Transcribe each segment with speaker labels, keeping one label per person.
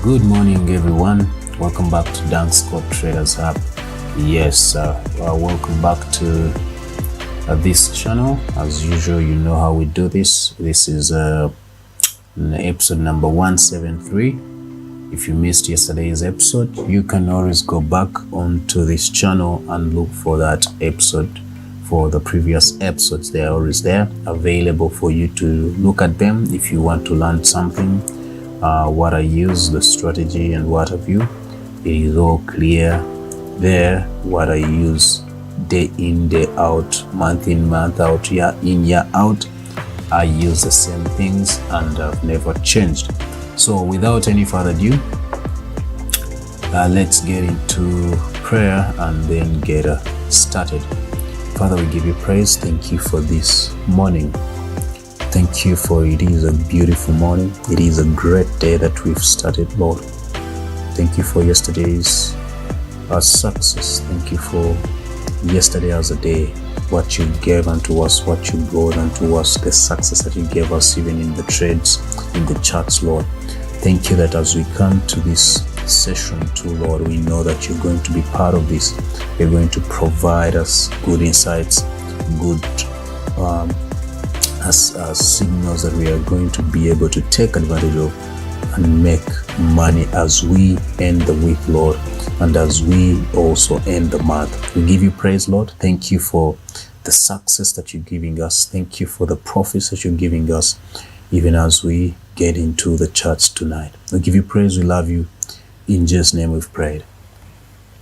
Speaker 1: Good morning, everyone. Welcome back to Scott Traders Hub. Yes, welcome back to this channel. As usual, you know how we do this. This is episode number 173. If you missed yesterday's episode, you can always go back onto this channel and look for that episode. For the previous episodes, they are always there, available for you to look at them if you want to learn something. What I use, the strategy and what have you, it is all clear there. What I use day in, day out, month in, month out, year in, year out, I use the same things and I've never changed. So without any further ado, let's get into prayer and then get started. Father, we give you praise. Thank you for this morning. Thank you for it is a beautiful morning. It is a great day that we've started, Lord. Thank you for yesterday's success. Thank you for yesterday as a day, what you gave unto us, what you brought unto us, the success that you gave us even in the trades, in the charts, Lord. Thank you that as we come to this session too, Lord, we know that you're going to be part of this. You're going to provide us good insights, good signals that we are going to be able to take advantage of and make money as we end the week, Lord, and as we also end the month. We give you praise, Lord. Thank you for the success that you're giving us. Thank you for the profits that you're giving us, even as we get into the charts tonight. We give you praise. We love you. In Jesus' name we've prayed.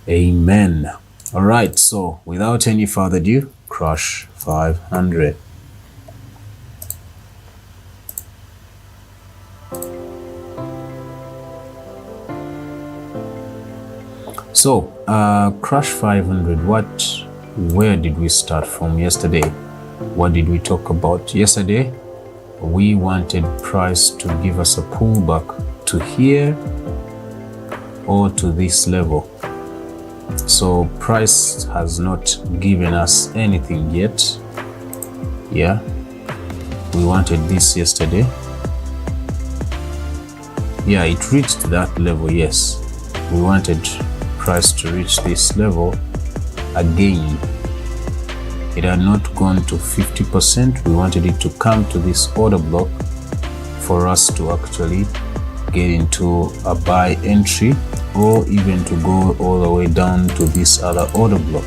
Speaker 1: Amen. All right. So without any further ado, crush 500. So crash 500, where did we start from yesterday? What did we talk about yesterday? We wanted price to give us a pullback to here or to this level. So price has not given us anything yet. Yeah, we wanted this yesterday. Yeah, it reached that level. Yes, we wanted price to reach this level again. It had not gone to 50%. We wanted it to come to this order block for us to actually get into a buy entry, or even to go all the way down to this other order block.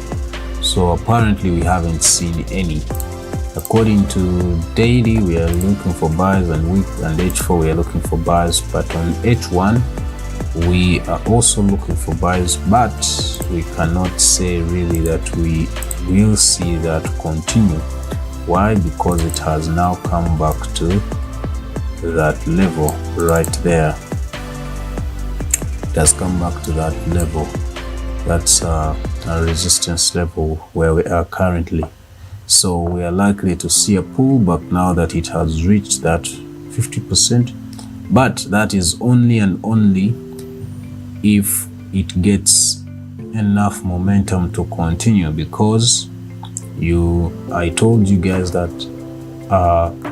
Speaker 1: So apparently we haven't seen any. According to daily, we are looking for buys, and week and H4 we are looking for buys, but on H1 we are also looking for buys, but we cannot say really that we will see that continue. Why? Because it has now come back to that level right there. It has come back to that level. That's a resistance level where we are currently. So we are likely to see a pullback now that it has reached that 50%, but that is only and only if it gets enough momentum to continue, because I told you guys that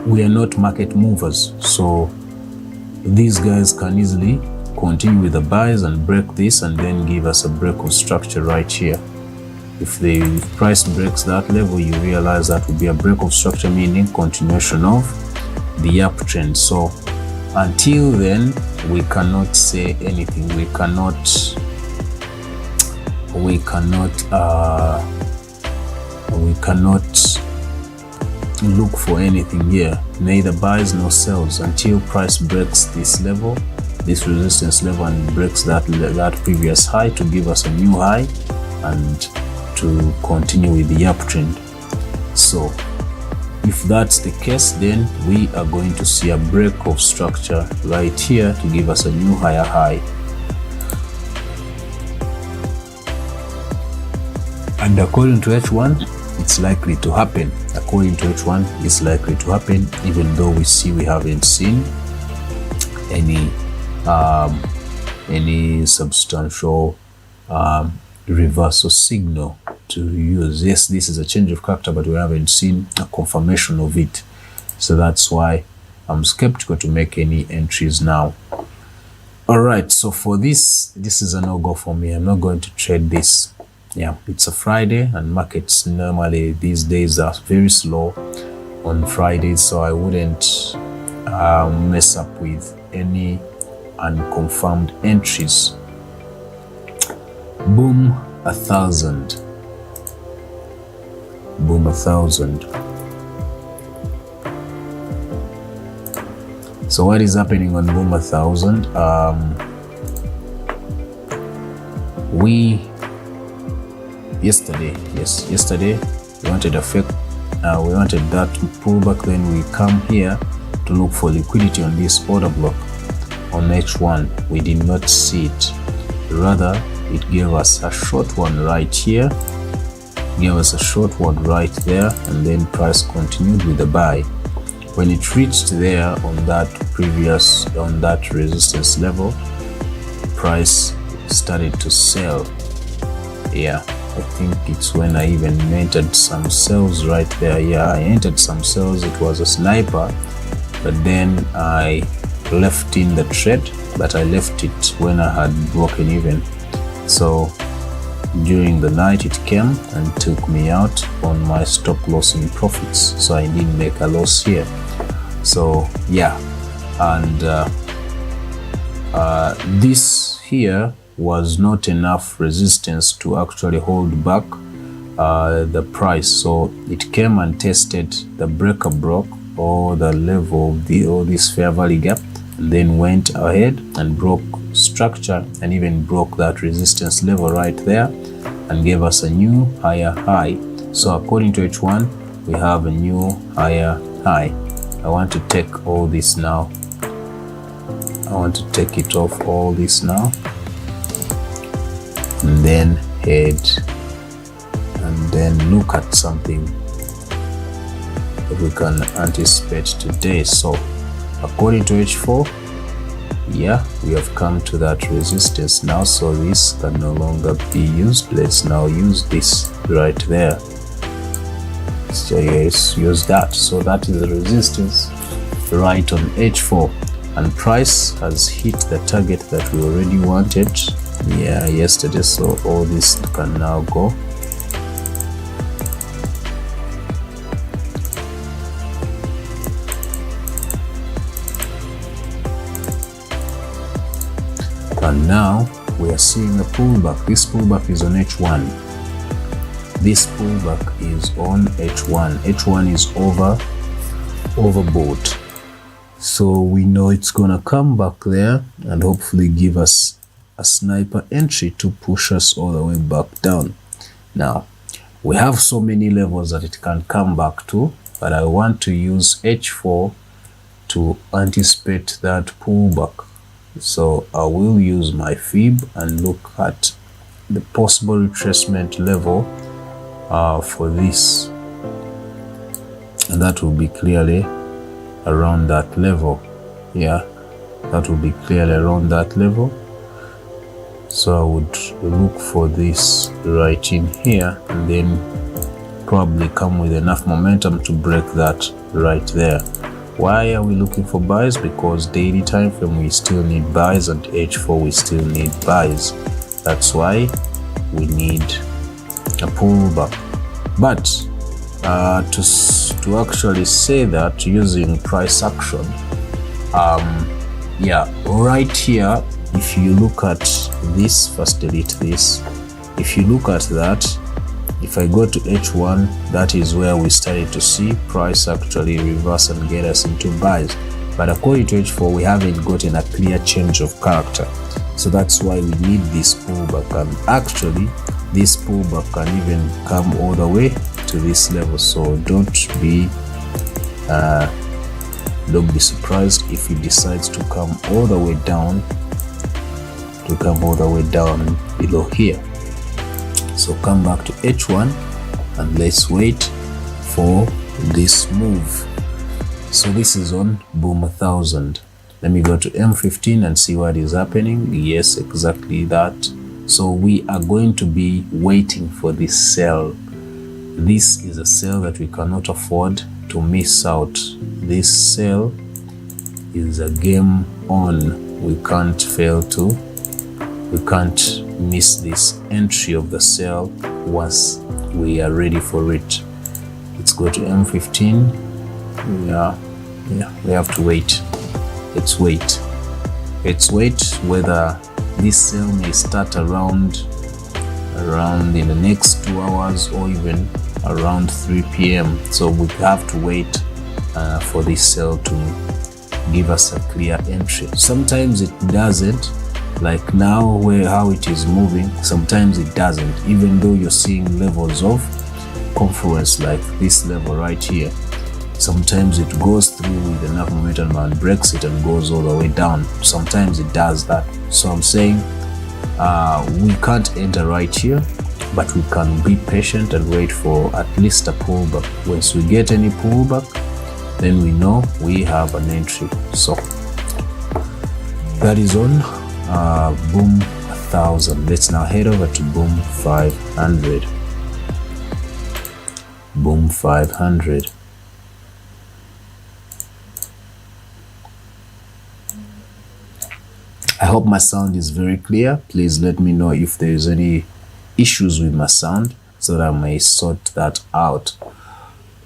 Speaker 1: we are not market movers, so these guys can easily continue with the buys and break this and then give us a break of structure right here. If the price breaks that level, you realize that will be a break of structure, meaning continuation of the uptrend. So until then, we cannot say anything. We cannot look for anything here, neither buys nor sells, until price breaks this level, this resistance level, and breaks that previous high to give us a new high and to continue with the uptrend. So if that's the case, then we are going to see a break of structure right here to give us a new higher high. And according to H1, it's likely to happen. According to H1, it's likely to happen, even though we haven't seen any substantial reversal signal to use. Yes, this is a change of character, but we haven't seen a confirmation of it. So that's why I'm skeptical to make any entries now. All right, so for this is a no-go for me. I'm not going to trade this. Yeah, it's a Friday, and markets normally these days are very slow on Fridays, so I wouldn't mess up with any unconfirmed entries. Boom, 1,000. Boom, 1,000. So what is happening on Boom 1,000? Yesterday we wanted a fake. We wanted that pullback. Then we come here to look for liquidity on this order block on H1. We did not see it. Rather, it gave us a short one right here, gave us a short one right there, and then price continued with the buy. When it reached there on that resistance level, price started to sell. Yeah, I think it's when I even entered some sells right there. Yeah, I entered some sells. It was a sniper, but then I left in the trade, but I left it when I had broken even. So during the night it came and took me out on my stop loss in profits, so I didn't make a loss here. So yeah, and this here was not enough resistance to actually hold back the price, so it came and tested the breaker block or the level of this fair value gap, and then went ahead and broke structure and even broke that resistance level right there and gave us a new higher high. So according to H1, we have a new higher high. I want to take all this now. I want to take it off all this now. and then head and then look at something that we can anticipate today. So according to H4, yeah, we have come to that resistance now, so this can no longer be used. Let's now use this right there. So yes, use that. So that is the resistance right on H4, and price has hit the target that we already wanted, yeah, yesterday. So all this can now go. And now we are seeing a pullback. This pullback is on H1. This pullback is on H1. H1 is overbought. So we know it's gonna come back there and hopefully give us a sniper entry to push us all the way back down. Now, we have so many levels that it can come back to, but I want to use H4 to anticipate that pullback. So I will use my fib and look at the possible retracement level for this, and that will be clearly around that level. Yeah, that will be clearly around that level. So I would look for this right in here and then probably come with enough momentum to break that right there. Why are we looking for buys? Because daily time frame we still need buys, and H4 we still need buys. That's why we need a pullback. But to actually say that using price action, yeah, right here, if you look at this, first delete this. If you look at that, if I go to H1, that is where we started to see price actually reverse and get us into buys. But according to H4, we haven't gotten a clear change of character. So that's why we need this pullback. And actually, this pullback can even come all the way to this level. So don't be surprised if it decides to come all the way down, below here. So come back to H1 and let's wait for this move. So this is on boom 1000. Let me go to M15 and see what is happening. Yes, exactly that. So we are going to be waiting for this sell. This is a sell that we cannot afford to miss out. This sell is a game on. We can't miss this entry of the sell once we are ready for it. Let's go to M15. Yeah, we have to wait. Let's wait whether this sell may start around in the next 2 hours or even around 3 p.m. So we have to wait for this sell to give us a clear entry. Sometimes it doesn't, like now how it is moving, sometimes it doesn't, even though you're seeing levels of confluence like this level right here. Sometimes it goes through with enough momentum and breaks it and goes all the way down. Sometimes it does that. So I'm saying we can't enter right here, but we can be patient and wait for at least a pullback. Once we get any pullback, then we know we have an entry. So that is on boom 1000. Let's now head over to boom 500. Boom 500. I hope my sound is very clear. Please let me know if there is any issues with my sound so that I may sort that out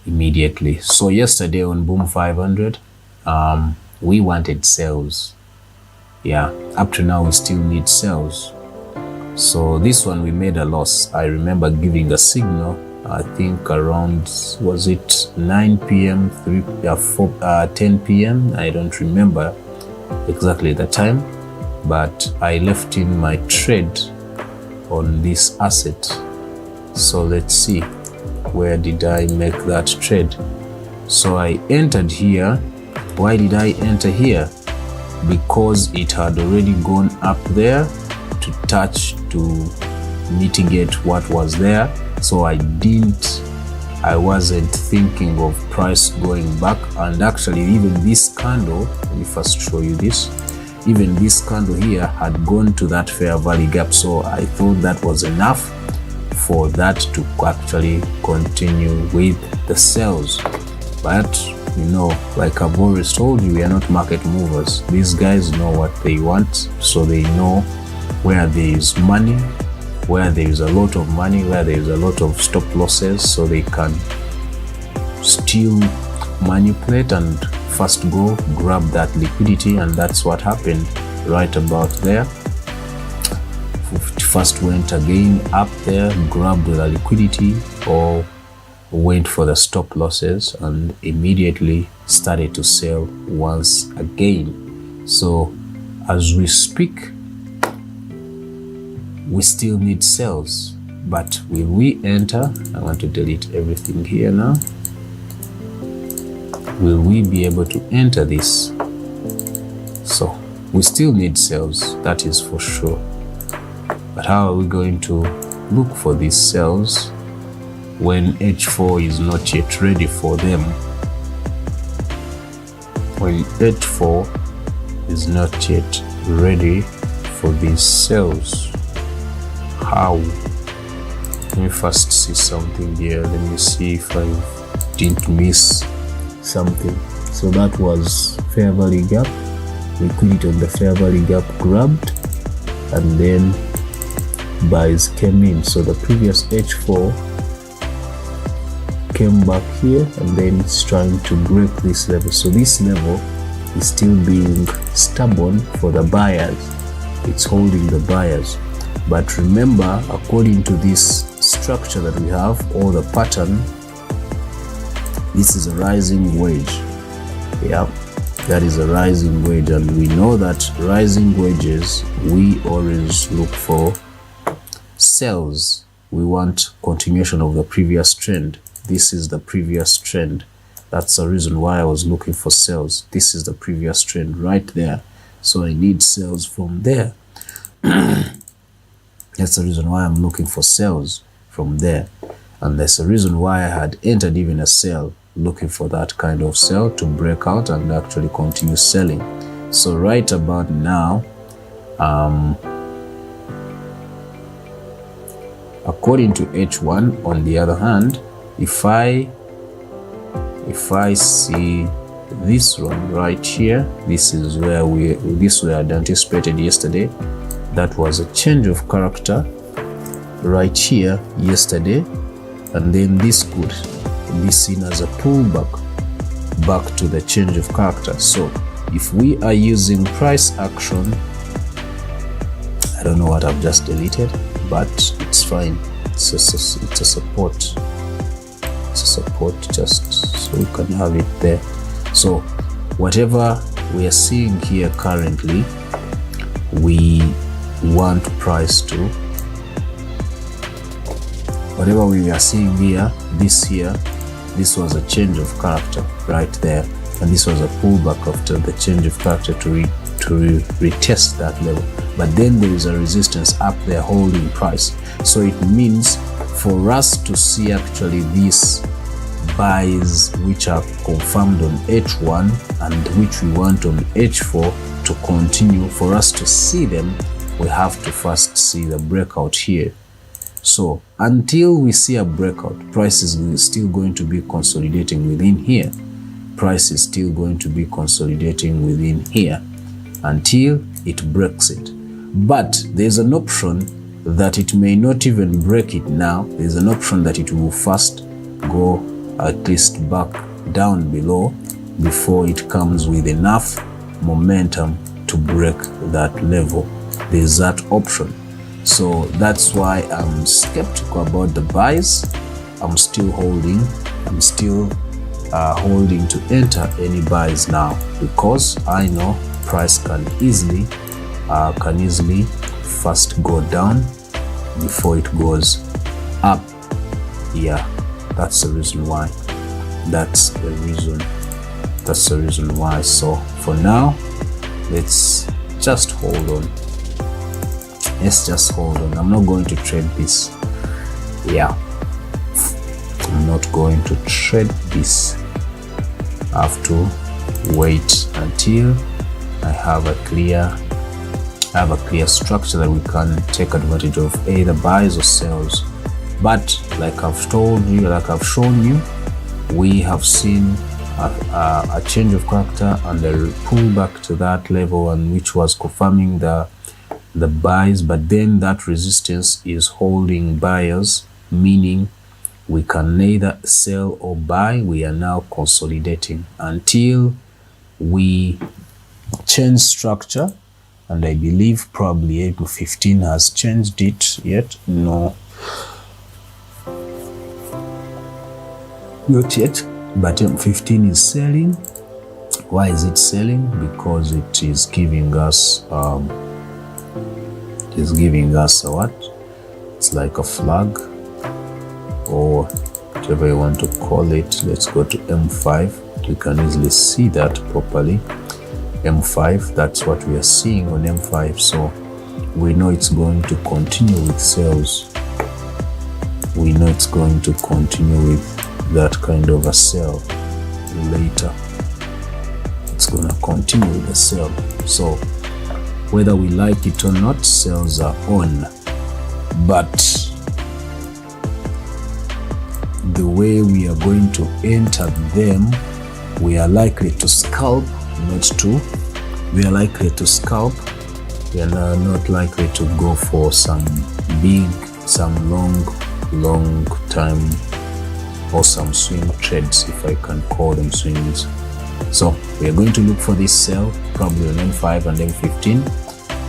Speaker 1: immediately. So yesterday on boom 500, we wanted sales. Yeah, up to now we still need sales. So this one we made a loss. I remember giving a signal, I think around, was it 9 p.m, 10 p.m, I don't remember exactly the time, but I left in my trade on this asset. So let's see, where did I make that trade? So I entered here. Why did I enter here? Because it had already gone up there to touch to mitigate what was there. So I wasn't thinking of price going back. And actually even this candle, let me first show you this, even this candle here had gone to that fair value gap. So I thought that was enough for that to actually continue with the sales. But you know, like I've always told you, we are not market movers. These guys know what they want, so they know where there is money, where there is a lot of money, where there is a lot of stop losses, so they can still manipulate and first go grab that liquidity. And that's what happened right about there. First went again up there, grabbed the liquidity, or went for the stop losses, and immediately started to sell once again. So as we speak, we still need sales, but will we enter? I want to delete everything here now. Will we be able to enter this? So we still need sales, that is for sure. But how are we going to look for these sales when H4 is not yet ready for them? When H4 is not yet ready for these sales, how? Let me first see something here. Let me see if I didn't miss something. So that was fair value gap, liquidity on the fair value gap grabbed, and then buys came in. So the previous H4 came back here, and then it's trying to break this level. So this level is still being stubborn for the buyers. It's holding the buyers. But remember, according to this structure that we have, or the pattern, this is a rising wedge. Yeah, that is a rising wedge, and we know that rising wedges, we always look for sales. We want continuation of the previous trend. This is the previous trend. That's the reason why I was looking for sales. This is the previous trend right there. So I need sales from there. That's the reason why I'm looking for sales from there. And that's the reason why I had entered even a sell, looking for that kind of sell to break out and actually continue selling. So right about now, according to H1, on the other hand, if I see this one right here, this is where we had anticipated yesterday. That was a change of character right here yesterday, and then this could be seen as a pullback back to the change of character. So if we are using price action, I don't know what I've just deleted, but it's fine. It's a support. It's a support, just so we can have it there. So whatever we are seeing here currently, we want price to, whatever we are seeing here, this was a change of character right there, and this was a pullback after the change of character to retest that level. But then there is a resistance up there holding price. So it means for us to see actually these buys which are confirmed on H1 and which we want on H4 to continue, for us to see them, we have to first see the breakout here. So until we see a breakout, price is still going to be consolidating within here. Price is still going to be consolidating within here until it breaks it. But there's an option that it may not even break it now. There's an option that it will first go at least back down below before it comes with enough momentum to break that level. There's that option. So that's why I'm skeptical about the buys. I'm still holding. I'm still holding to enter any buys now, because I know price can easily first go down before it goes up. Yeah, that's the reason why. That's the reason why. So for now, let's just hold on. let's just hold on. I'm not going to trade this. Yeah, I'm not going to trade this. I have to wait until I have a clear structure that we can take advantage of either buys or sells. But like I've told you, like I've shown you, we have seen a change of character and a pullback to that level, and which was confirming the buys, but then that resistance is holding buyers, meaning we can neither sell or buy. We are now consolidating until we change structure, and I believe probably April 15 has changed it yet. No, not yet, but M15 is selling. Why is it selling? Because it is giving us a what? It's like a flag, or whatever you want to call it. Let's go to M5. We can easily see that properly. M5, that's what we are seeing on M5. So we know it's going to continue with sales. We know it's going to continue with that kind of a sell later. It's going to continue with the sell. So whether we like it or not, sales are on. But the way we are going to enter them, we are likely to scalp, we are likely to scalp. We are not likely to go for some long time, or some swing trades, if I can call them swings. So we are going to look for this sell probably on M5 and M15,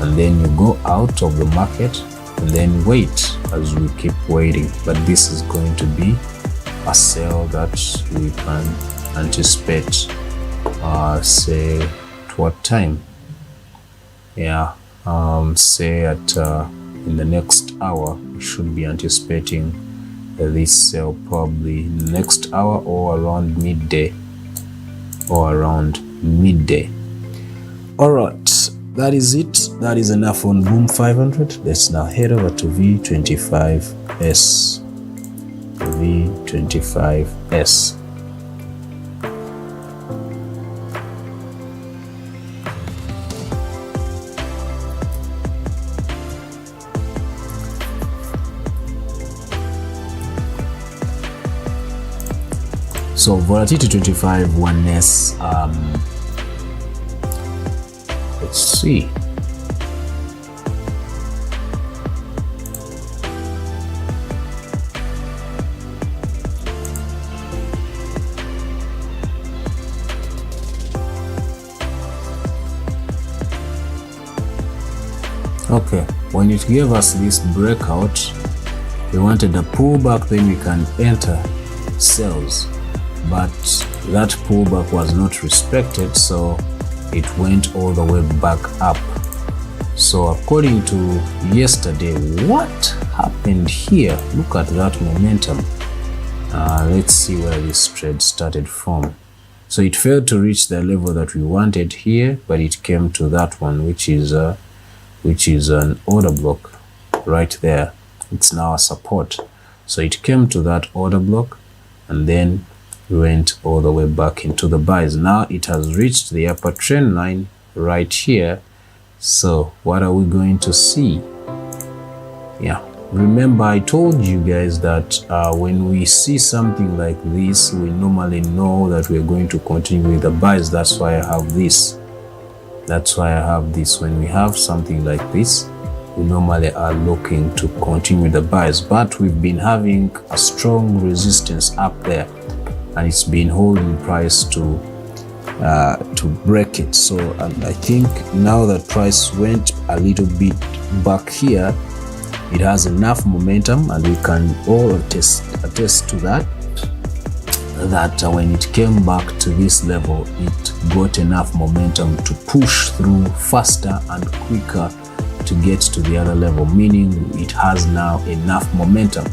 Speaker 1: and then you go out of the market and then wait as we keep waiting. But this is going to be a sell that we can anticipate, say at what time? Yeah, say at in the next hour we should be anticipating this sell probably next hour or around midday. All right, that is it. That is enough on Boom 500. Let's now head over to V25S. V25S. So Volatility 25 1S, let's see. Okay, when it gave us this breakout, we wanted a pullback, then we can enter sells. But that pullback was not respected, so it went all the way back up. So according to yesterday, what happened here? Look at that momentum. Let's see where this trade started from. So it failed to reach the level that we wanted here, but it came to that one, which is an order block right there. It's now a support. So it came to that order block and then went all the way back into the buys. Now it has reached the upper trend line right here. So what are we going to see? Yeah, remember I told you guys that when we see something like this, we normally know that we're going to continue with the buys. That's why I have this. When we have something like this, we normally are looking to continue the buys, but we've been having a strong resistance up there, and it's been holding price to break it. So I think now that price went a little bit back here, it has enough momentum, and we can all attest to that when it came back to this level, it got enough momentum to push through faster and quicker to get to the other level, meaning it has now enough momentum.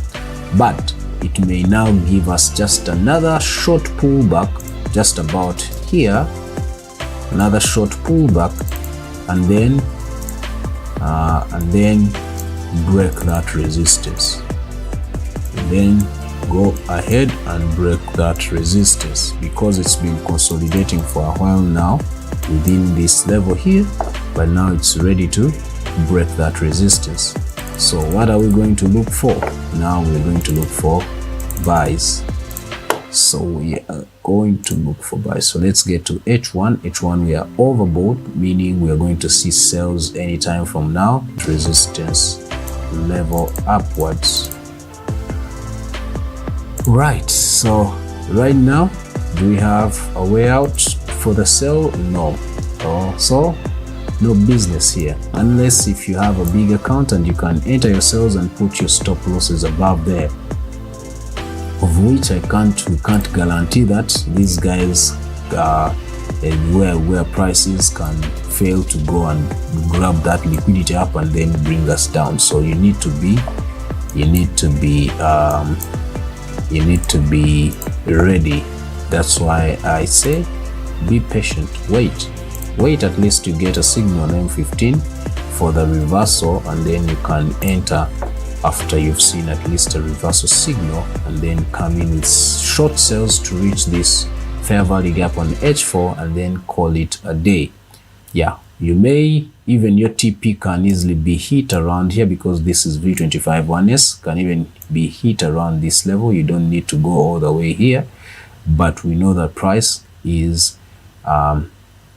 Speaker 1: But it may now give us just another short pullback, just about here, another short pullback, and then break that resistance, and then go ahead and break that resistance, because it's been consolidating for a while now within this level here, but now it's ready to break that resistance. So what are we going to look for? Now we're going to look for buys. So we are going to look for buys. So let's get to H1. H1, we are overbought, meaning we are going to see sales anytime from now. Resistance level upwards. Right, so right now, do we have a way out for the sell? No. So no business here, unless if you have a big account and you can enter your sales and put your stop losses above there, of which we can't guarantee that these guys where prices can fail to go and grab that liquidity up and then bring us down. So you need to be ready. That's why I say be patient, wait at least you get a signal on M15 for the reversal, and then you can enter after you've seen at least a reversal signal, and then come in with short sales to reach this fair value gap on H4 and then call it a day. Yeah, you may even, your TP can easily be hit around here, because this is V25 1S, can even be hit around this level. You don't need to go all the way here, but we know that price is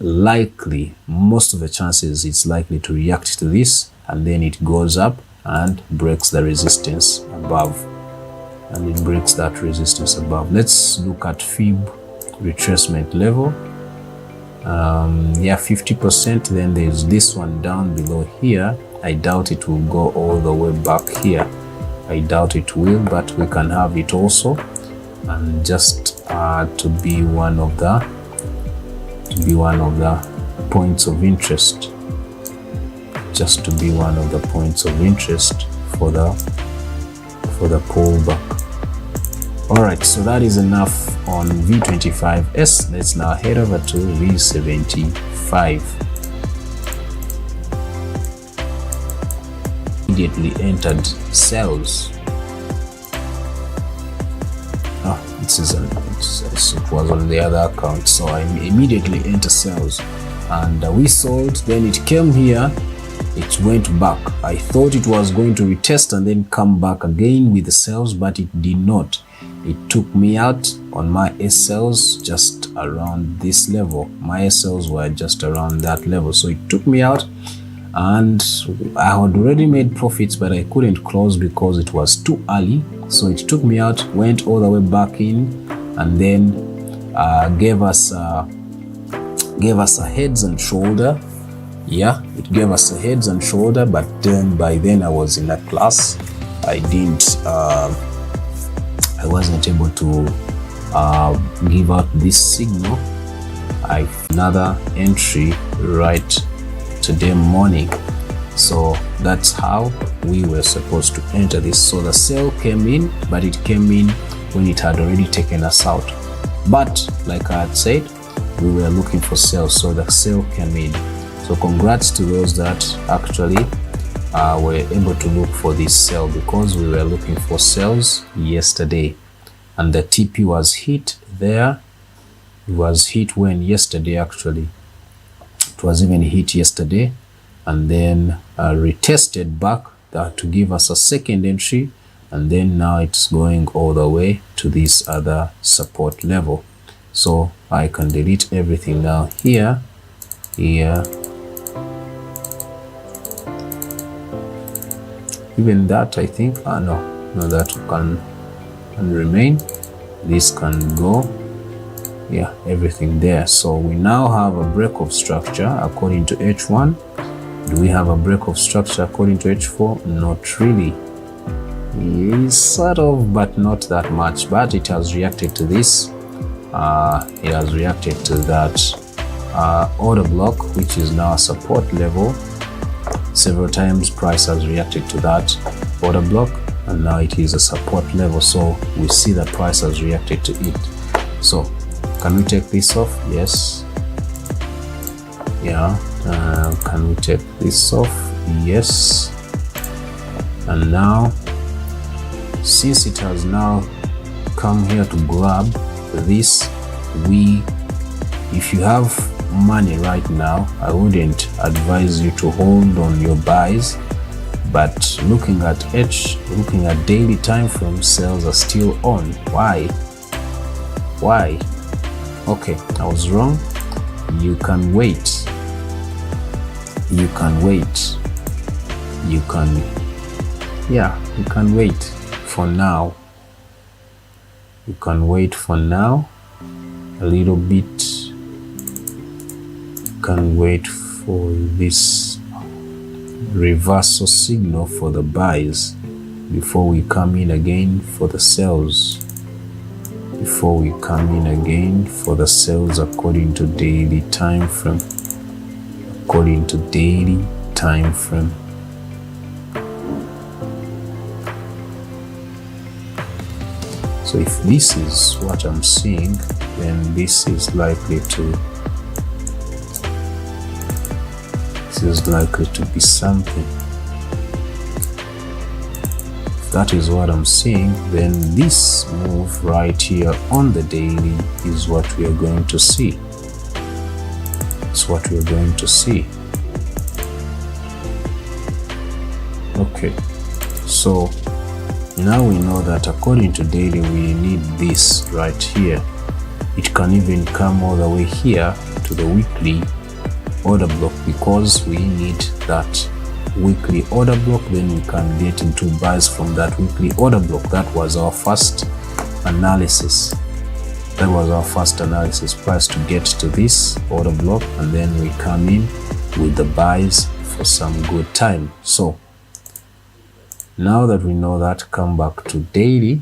Speaker 1: likely, most of the chances it's likely to react to this, and then it goes up and breaks the resistance above, and it breaks that resistance above. Let's look at Fib retracement level. Yeah, 50%. Then there's this one down below here. I doubt it will go all the way back here. I doubt it will, but we can have it also, and just to be one of the points of interest, just to be one of the points of interest for the pullback. All right, so that is enough on V25S. Let's now head over to V75. Immediately entered sales. It was on the other account, so I immediately entered sales, and we sold. Then it came here, it went back. I thought it was going to retest and then come back again with the sales, but it did not. It took me out on my SLs just around this level. My SLs were just around that level, so it took me out, and I had already made profits, but I couldn't close because it was too early. So it took me out, went all the way back in, and then gave us a heads and shoulder. Yeah, it gave us a heads and shoulder, but then by then I was in a class. I wasn't able to give out this signal. I another entry right today morning. So that's how we were supposed to enter this. So the sale came in, but it came in when it had already taken us out. But like I had said, we were looking for sales, so the sale came in. So congrats to those that actually were able to look for this sale, because we were looking for sales yesterday, and the TP was hit there. It was hit when yesterday, actually it was even hit yesterday, and then retested back to give us a second entry, and then now it's going all the way to this other support level. So I can delete everything now here. Even that, I think, no, that can remain. This can go. Yeah, everything there. So we now have a break of structure according to H1. Do we have a break of structure according to H4? Not really. Sort of, but not that much. But it has reacted to this. It has reacted to that order block, which is now a support level. Several times price has reacted to that order block, and now it is a support level. So we see that price has reacted to it. So can we take this off? Yes. Yeah. Can we take this off? Yes. And now, since it has now come here to grab this, if you have money right now, I wouldn't advise you to hold on your buys, but looking at daily time frame, sales are still on. Why? Okay, I was wrong. You can wait. You can wait for now. You can wait for now a little bit. You can wait for this reversal signal for the buys before we come in again for the sells. According to daily time frame. So if this is what I'm seeing, then this is likely to be something. If that is what I'm seeing, then this move right here on the daily is what we are going to see. It's what we're going to see. Okay, so now we know that according to daily we need this right here. It can even come all the way here to the weekly order block, because we need that weekly order block. Then we can get into buys from that weekly order block. That was our first analysis. Price to get to this order block, and then we come in with the buys for some good time. So now that we know that, come back to daily.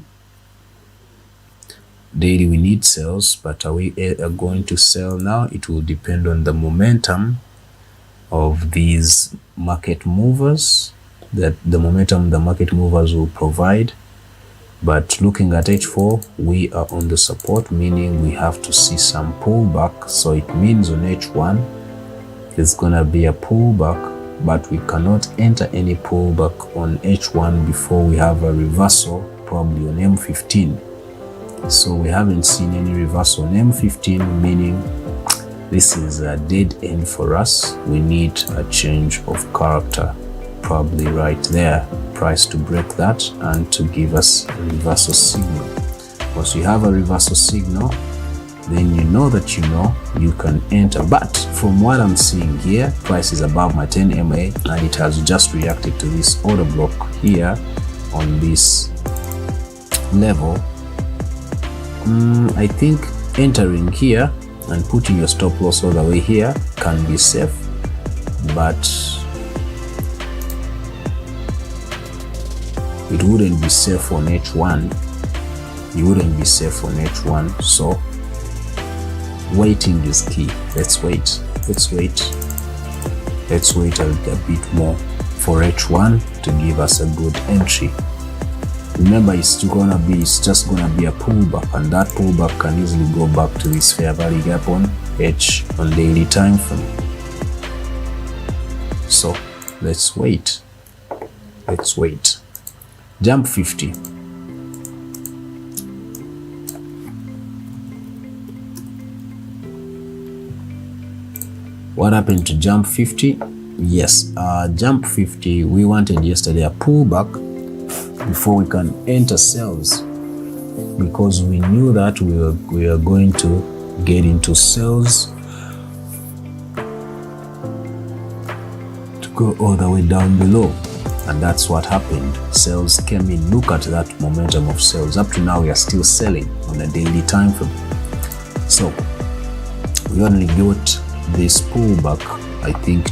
Speaker 1: We need sales, but are we going to sell now? It will depend on the momentum of these market movers, that the momentum the market movers will provide. But looking at H4, we are on the support, meaning we have to see some pullback. So it means on H1 there's gonna be a pullback, but we cannot enter any pullback on H1 before we have a reversal, probably on M15. So we haven't seen any reversal on M15, meaning this is a dead end for us. We need a change of character, probably right there, price to break that and to give us a reversal signal. Once you have a reversal signal, then you know you can enter. But from what I'm seeing here, price is above my 10 EMA, and it has just reacted to this order block here on this level. I think entering here and putting your stop loss all the way here can be safe, but it wouldn't be safe on H1. So waiting is key. Let's wait a bit more for H1 to give us a good entry. Remember, it's just gonna be a pullback, and that pullback can easily go back to this fair value gap on daily time frame. So let's wait. Jump 50. What happened to jump 50? Yes, jump 50, we wanted yesterday a pullback before we can enter sales, because we knew that we are going to get into sales to go all the way down below, and that's what happened. Sales came in. Look at that momentum of sales. Up to now we are still selling on a daily time frame. So we only got this pullback, I think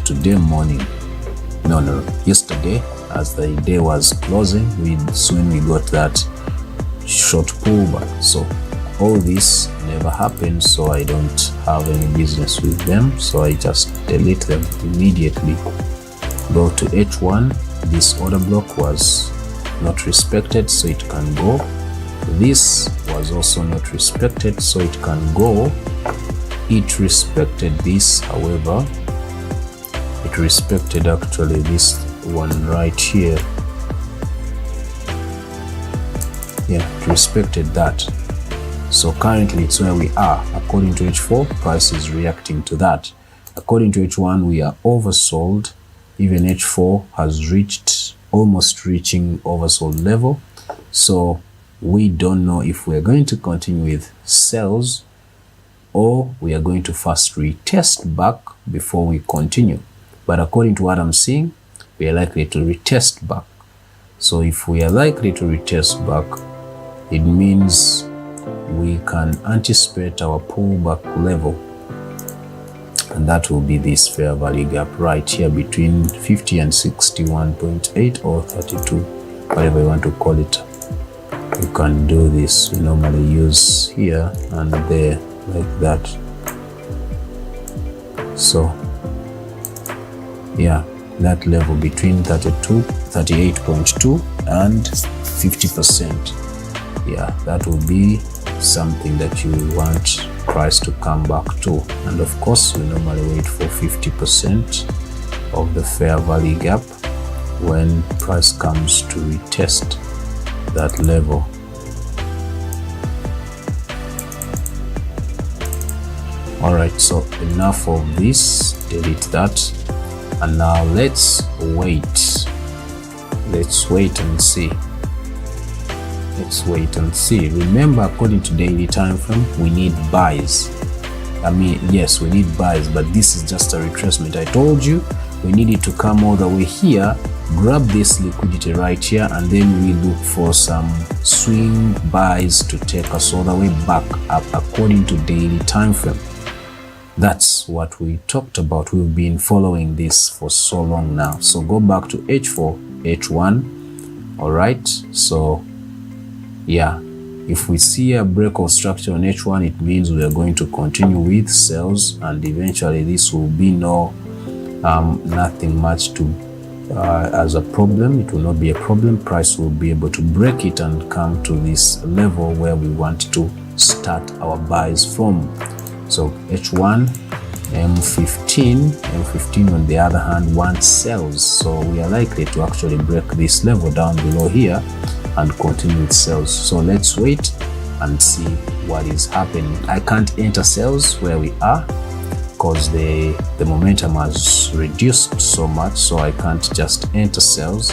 Speaker 1: yesterday, as the day was closing, we got that short pullback. So all this never happened, so I don't have any business with them, so I just delete them immediately. Go to H1. This order block was not respected, so it can go. This was also not respected, so it can go. It respected this, however, it respected actually this one right here. yeah, it respected that. So currently it's where we are. According to H4, price is reacting to that. According to H1, we are oversold. Even H4 has reached, almost reaching oversold level. So we don't know if we're going to continue with sells or we are going to first retest back before we continue. But according to what I'm seeing, we are likely to retest back. So if we are likely to retest back, it means we can anticipate our pullback level, and that will be this fair value gap right here between 50 and 61.8 or 32, whatever you want to call it. You can do this. We normally use here and there like that. So yeah, that level between 38.2 and 50%. Yeah, that will be something that you want price to come back to. And of course, we normally wait for 50% of the fair value gap when price comes to retest that level. All right, so enough of this, delete that, and now let's wait and see. Let's wait and see. Remember, according to daily time frame, we need buys. I mean, yes, we need buys, but this is just a retracement. I told you we needed to come all the way here, grab this liquidity right here, and then we look for some swing buys to take us all the way back up according to daily time frame. That's what we talked about. We've been following this for so long now. So go back to H4, H1. All right, so yeah, if we see a break of structure on H1, it means we are going to continue with sales, and eventually this will be nothing much to as a problem. It will not be a problem. Price will be able to break it and come to this level where we want to start our buys from. So H1, M15 on the other hand wants sells, so we are likely to actually break this level down below here and continue with sales. So let's wait and see what is happening. I can't enter sales where we are because the momentum has reduced so much, so I can't just enter sales.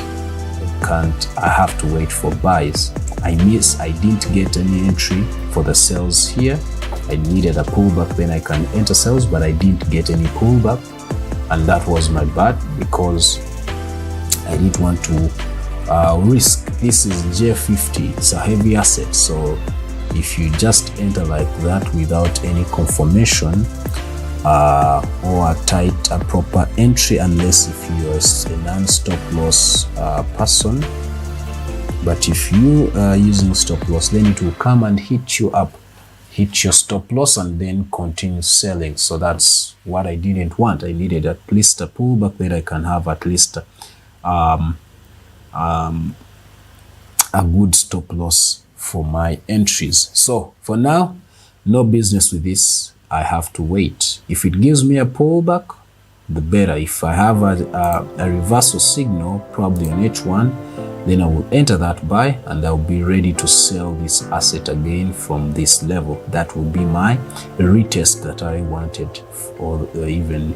Speaker 1: I have to wait for buys. I didn't get any entry for the sales here. I needed a pullback, then I can enter sales, but I didn't get any pullback, and that was my bad because I didn't want to risk. This is J50, it's a heavy asset, so if you just enter like that without any confirmation or a proper entry, unless if you're a non-stop loss person, but if you are using stop loss, then it will come and hit you up, hit your stop loss, and then continue selling. So that's what I didn't want. I needed at least a pullback that I can have at least a good stop loss for my entries. So for now, no business with this. I have to wait. If it gives me a pullback, the better. If I have a reversal signal, probably on H1, then I will enter that buy and I'll be ready to sell this asset again from this level. That will be my retest that I wanted, or even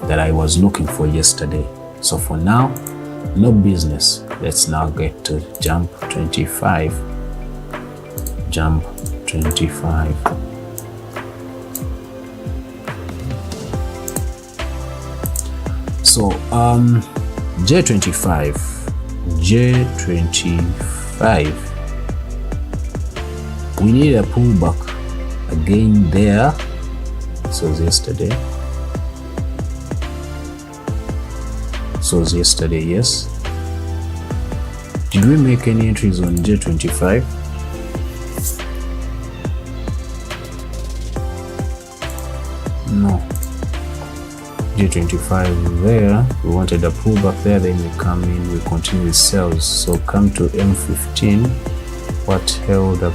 Speaker 1: that I was looking for yesterday. So for now, no business. Let's now get to jump 25. Jump 25. So J25, we need a pullback again there. So yesterday, yes. Did we make any entries on J25? No. J25 there, we wanted a pullback there, then we come in, we continue with sales. So come to M15, what held up?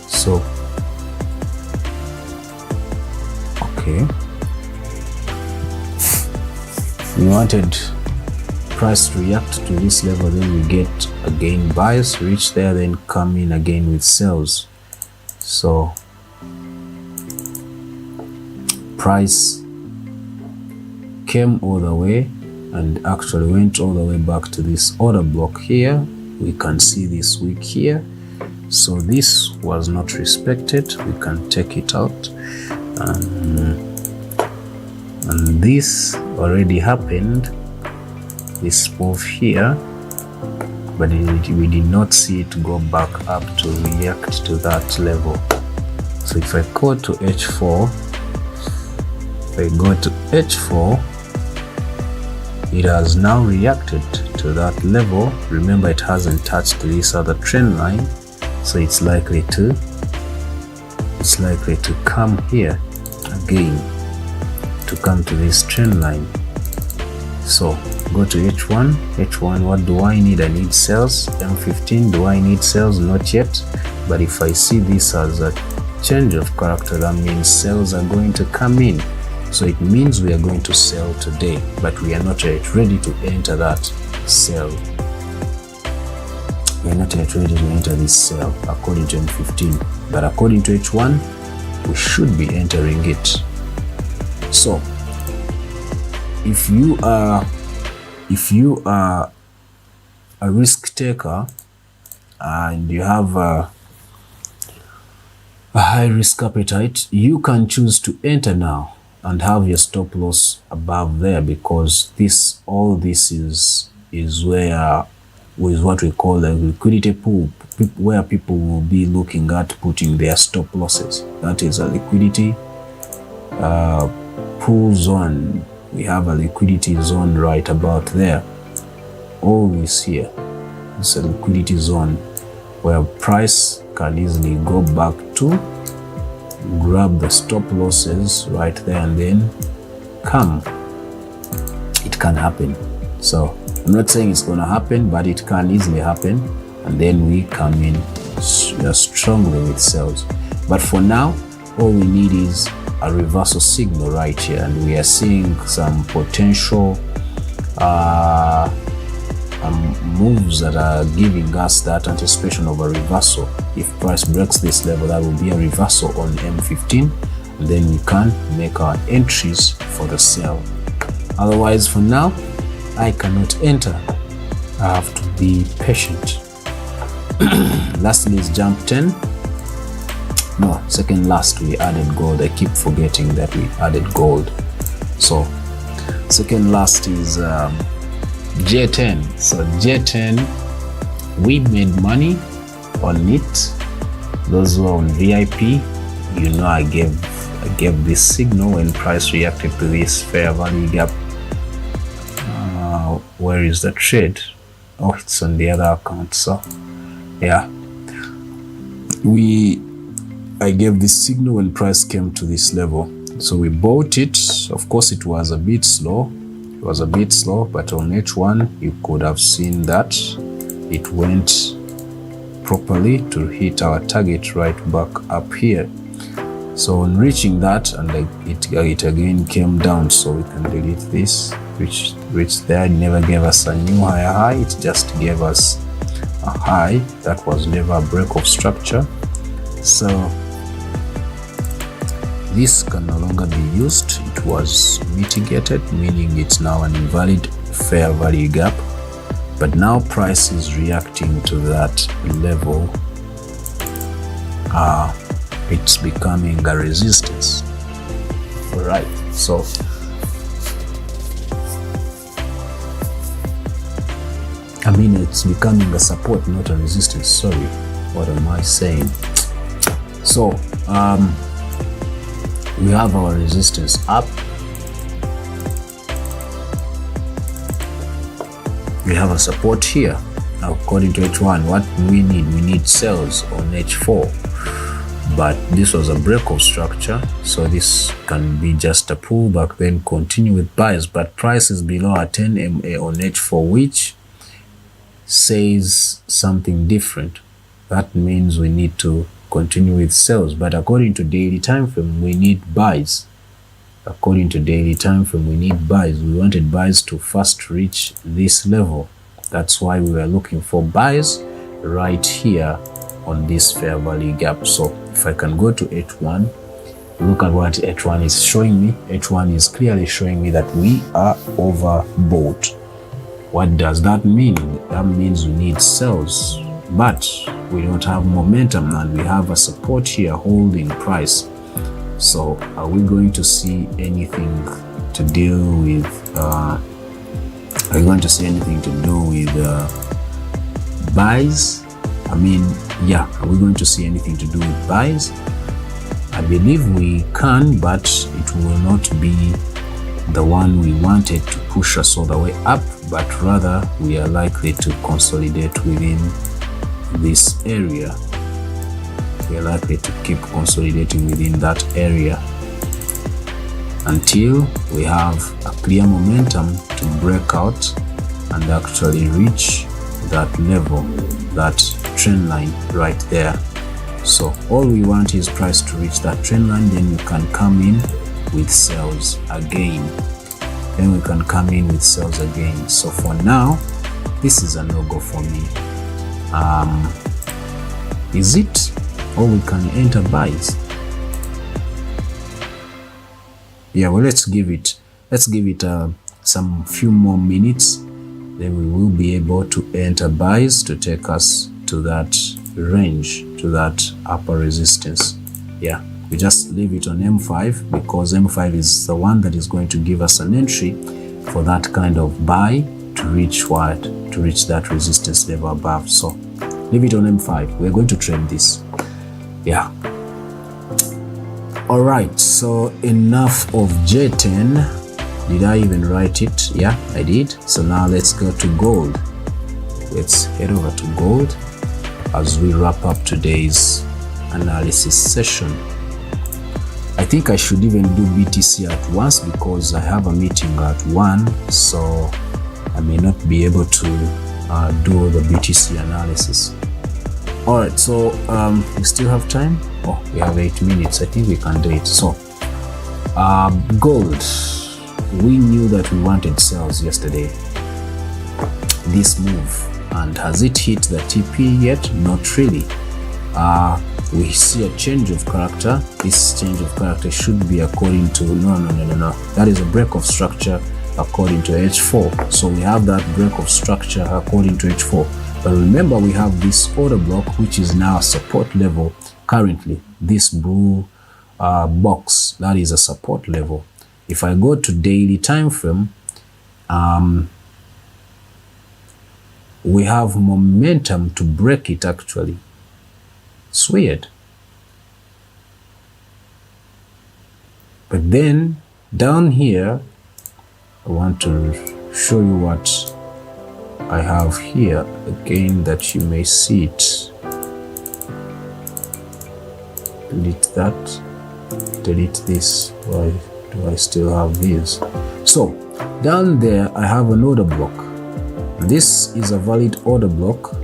Speaker 1: So okay, we wanted price react to this level, then we get again buys, reach there, then come in again with sells. So price came all the way and actually went all the way back to this order block here. We can see this wick here. So this was not respected. We can take it out. And this already happened, this move here, but we did not see it go back up to react to that level. So if I go to H4, it has now reacted to that level. Remember, it hasn't touched this other trend line, so it's likely to come here again, to come to this trend line. So go to H1. What do I need? I need sales. M15, do I need sales? Not yet. But if I see this as a change of character, that means sales are going to come in. So it means we are going to sell today, but we are not yet ready to enter that sell. We are not yet ready to enter this sell according to M15, but according to H1, we should be entering it. So if you are a risk taker and you have a high risk appetite, you can choose to enter now and have your stop loss above there, because all this is what we call a liquidity pool, where people will be looking at putting their stop losses. That is a liquidity pool zone. We have a liquidity zone right about there. Always here, it's a liquidity zone where price can easily go back to, grab the stop losses right there, and then come. It can happen. So I'm not saying it's gonna happen, but it can easily happen, and then we come in strongly with sales. But for now, all we need is a reversal signal right here, and we are seeing some potential moves that are giving us that anticipation of a reversal. If price breaks this level, that will be a reversal on M15, and then we can make our entries for the sell. Otherwise, for now, I cannot enter. I have to be patient. Lastly is jump 10. No, second last we added gold. I keep forgetting that we added gold. So second last is J10. So J10, we made money on it. Those who are on VIP, you know, I gave this signal when price reacted to this fair value gap. Where is the trade? Oh, it's on the other account. So yeah, I gave this signal when price came to this level, so we bought it. Of course, it was a bit slow. But on H1 you could have seen that it went properly to hit our target right back up here. So on reaching that, and it again came down, so we can delete this. Which there never gave us a new higher high, it just gave us a high that was never a break of structure. So this can no longer be used. It was mitigated, meaning it's now an invalid fair value gap. But now price is reacting to that level. It's becoming a resistance. All right, so I mean, it's becoming a support, not a resistance. Sorry, what am I saying? So we have our resistance up. We have a support here. According to H1, what we need sales on H4. But this was a break of structure, so this can be just a pullback, then continue with buys. But price is below a 10 MA on H4, which says something different. That means we need to continue with sales, but according to daily time frame, we need buys. according to daily time frame, we need buys. We wanted buys to first reach this level. That's why we were looking for buys right here on this fair value gap. So if I can go to H1, look at what H1 is showing me. H1 is clearly showing me that we are overbought. What does that mean? That means we need sells, but we don't have momentum, and we have a support here holding price. So are we going to see anything to deal with are we going to see anything to do with buys? I mean, yeah, are we going to see anything to do with buys? I believe we can, but it will not be the one we wanted to push us all the way up, but rather we are likely to consolidate within this area. We are likely to keep consolidating within that area until we have a clear momentum to break out and actually reach that level, that trend line right there. So all we want is price to reach that trend line, then we can come in with sales again. So for now, this is a no-go for me. Is it? Or we can enter buys? Yeah, well, let's give it some few more minutes, then we will be able to enter buys to take us to that range, to that upper resistance. Yeah, we just leave it on M5 because M5 is the one that is going to give us an entry for that kind of buy to reach what? To reach that resistance level above. So leave it on M5. We're going to trade this. Yeah. All right, so enough of J10. Did I even write it? Yeah, I did. So now let's go to gold. Let's head over to gold as we wrap up today's analysis session. I think I should even do BTC at once because I have a meeting at 1, so I may not be able to do the BTC analysis. All right, so we still have time. Oh, we have 8 minutes. I think we can do it. So gold, we knew that we wanted sales yesterday, this move, and has it hit the TP yet? Not really. We see a change of character. This change of character should be according to no, that is a break of structure according to H4. So we have that break of structure according to H4. But remember, we have this order block, which is now a support level currently. This blue box, that is a support level. If I go to daily time frame, we have momentum to break it actually. It's weird. But then down here, I want to show you what I have here again that you may see it. Delete that, delete this. Why do I still have these? So down there I have an order block. This is a valid order block,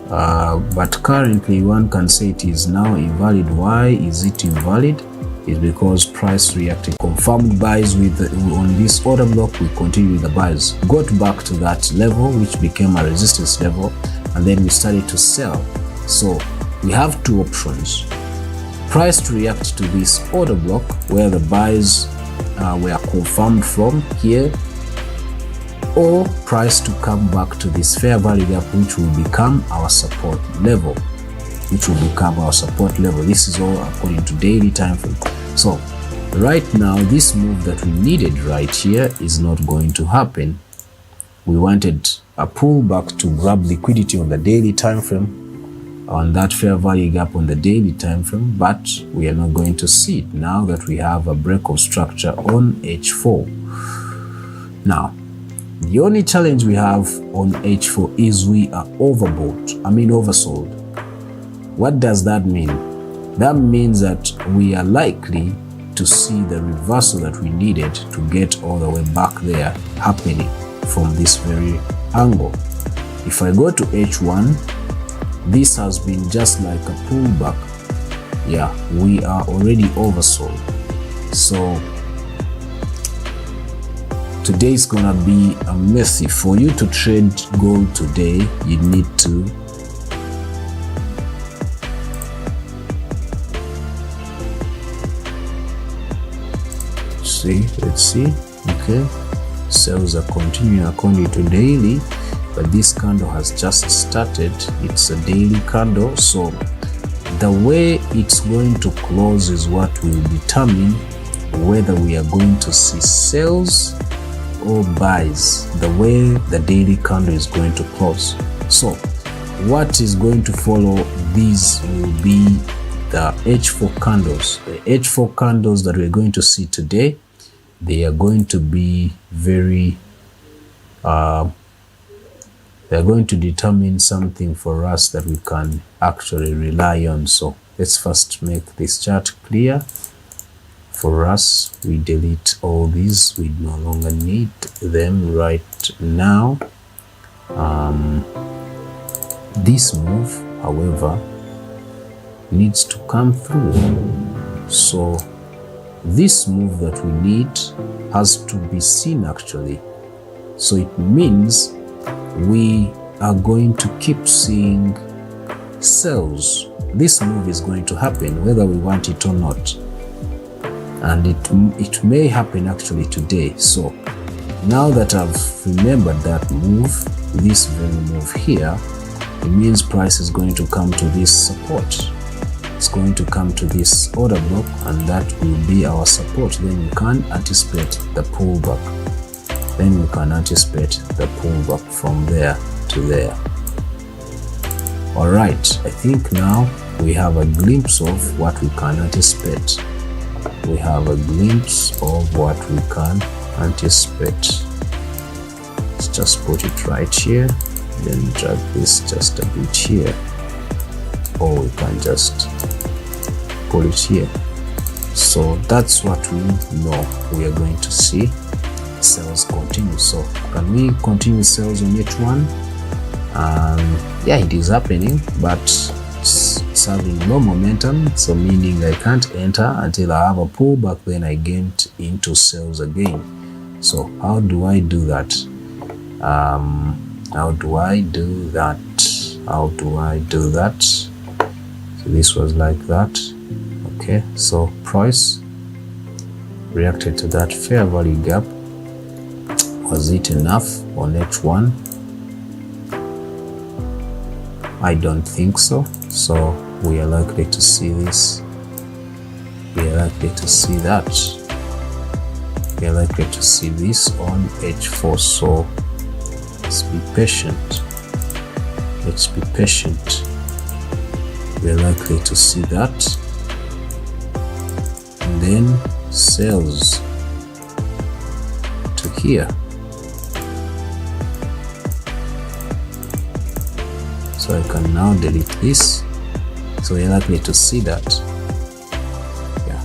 Speaker 1: but currently one can say it is now invalid. Why is it invalid? It's because price reacted, confirmed buys with on this order block. We continue with the buys, got back to that level which became a resistance level, and then we started to sell. So we have two options: price to react to this order block where the buys were confirmed from here, or price to come back to this fair value gap, which will become our support level. This is all according to daily time frame. So right now, this move that we needed right here is not going to happen. We wanted a pullback to grab liquidity on the daily time frame, on that fair value gap on the daily time frame, but we are not going to see it now that we have a break of structure on H4. Now, the only challenge we have on H4 is we are oversold. What does that mean? That means that we are likely to see the reversal that we needed to get all the way back there happening from this very angle. If I go to H1, this has been just like a pullback. Yeah, we are already oversold. So today is gonna be a messy. For you to trade gold today, you need to let's see. Okay, sales are continuing according to daily, but this candle has just started. It's a daily candle, so the way it's going to close is what will determine whether we are going to see sales or buys. The way the daily candle is going to close. So what is going to follow these will be the H4 candles. The H4 candles that we're going to see today, they are going to be very they're going to determine something for us that we can actually rely on. So let's first make this chart clear for us. We delete all these, we no longer need them right now. This move, however, needs to come through. So this move that we need has to be seen actually. So it means we are going to keep seeing sells. This move is going to happen whether we want it or not, and it may happen actually today. So now that I've remembered that move, this very move here, it means price is going to come to this support. It's going to come to this order block, and that will be our support. Then we can anticipate the pullback. Then we can anticipate the pullback from there to there. All right, I think now we have a glimpse of what we can anticipate. We have a glimpse of what we can anticipate. Let's just put it right here, then drag this just a bit here, or we can just put it here. So that's what we know we are going to see. Sales continue. So can we continue sales on H1? Yeah, it is happening, but it's having no momentum, so meaning I can't enter until I have a pullback, then I get into sales again. So how do I do that? How do I do that? So this was like that. Okay, so price reacted to that fair value gap. Was it enough on H1? I don't think so. So we are likely to see this. We are likely to see that. We are likely to see this on H4. So let's be patient. Let's be patient. We are likely to see that. And then sales to here. So I can now delete this. So we're likely to see that. Yeah.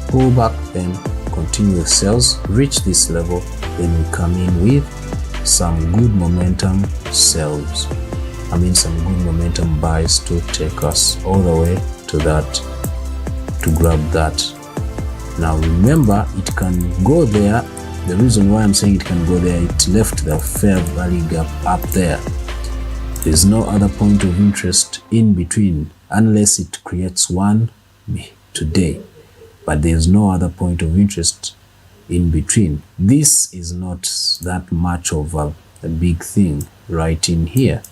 Speaker 1: Pull back, then continue with sales, reach this level, then we come in with some good momentum sells. I mean some good momentum buys to take us all the way to that, to grab that. Now remember, it can go there. The reason why I'm saying it can go there, it left the fair value gap up there. There's no other point of interest in between unless it creates one today, but there's no other point of interest in between. This is not that much of a big thing right in here.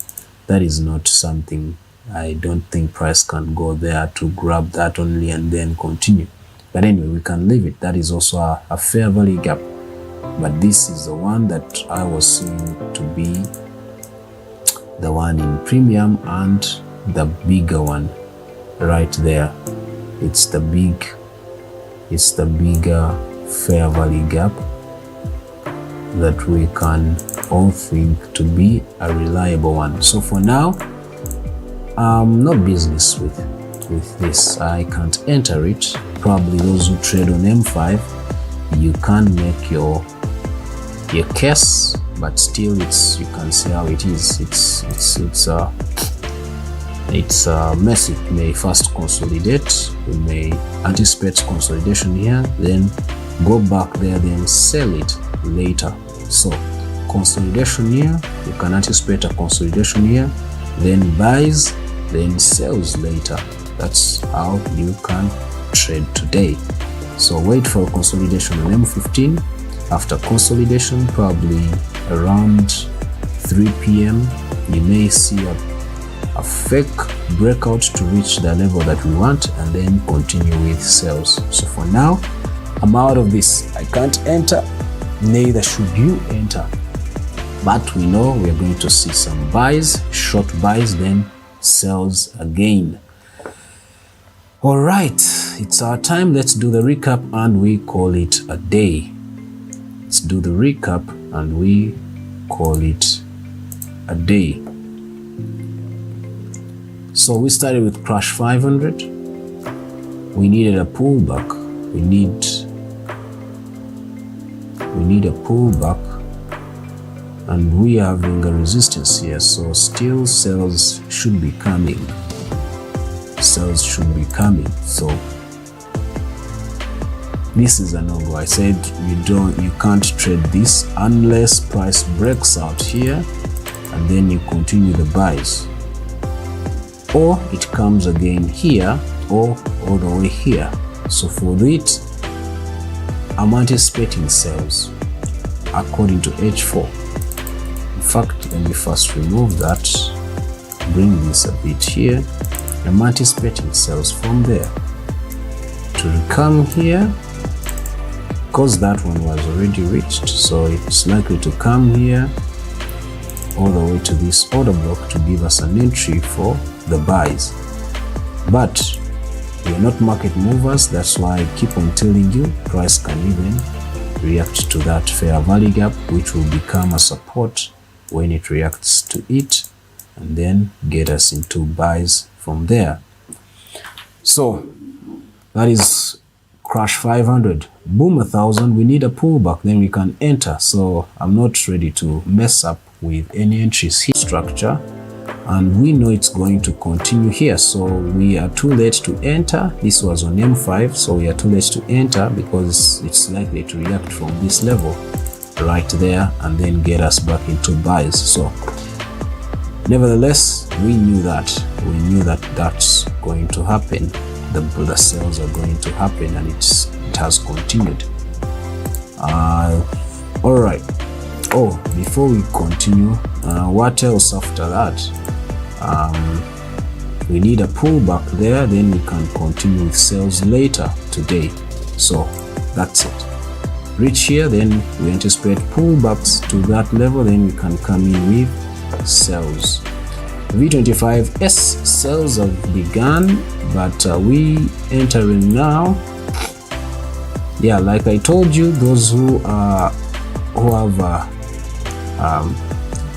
Speaker 1: That is not something. I don't think price can go there to grab that only and then continue. But anyway, we can leave it. That is also a fair value gap, but this is the one that I was seeing to be the one in premium and the bigger one right there. It's the bigger fair value gap that we can all think to be a reliable one. So for now, no business with this. I can't enter it. Probably those who trade on M5, you can make your case, but still you can see how it is. It's messy. It may first consolidate. We may anticipate consolidation here, then go back there, then sell it. later. So consolidation here, you can anticipate a consolidation here, then buys, then sells later. That's how you can trade today. So wait for consolidation on M15. After consolidation, probably around 3 p.m, you may see a fake breakout to reach the level that we want, and then continue with sales. So for now, I'm out of this. I can't enter, neither should you enter. But we know we are going to see some buys, short buys, then sells again. All right, it's our time. Let's do the recap and we call it a day. Let's do the recap and we call it a day. So we started with crash 500. We needed a pullback. We need a pullback, and we are having a resistance here. So still sales should be coming. Sales should be coming. So this is a no-go. I said you can't trade this unless price breaks out here and then you continue the buys, or it comes again here or all the way here. So for it, I'm anticipating sales according to H4. In fact, let me first remove that, bring this a bit here. I'm anticipating sales from there to come here, because that one was already reached. So it's likely to come here all the way to this order block to give us an entry for the buys. But we are not market movers. That's why I keep on telling you price can even react to that fair value gap, which will become a support when it reacts to it, and then get us into buys from there. So that is crash 500. Boom 1000, we need a pullback, then we can enter. So I'm not ready to mess up with any entries here. Structure, and we know it's going to continue here, so we are too late to enter. This was on M5, so we are too late to enter because it's likely to react from this level right there and then get us back into buys. So nevertheless, we knew that that's going to happen. The sales are going to happen, and it has continued. All right. Oh, before we continue, what else after that? We need a pullback there, then we can continue with sales later today. So that's it. Reach here, then we anticipate pullbacks to that level, then we can come in with sales. V25S sales have begun, but we entering now. Yeah, like I told you, those who have a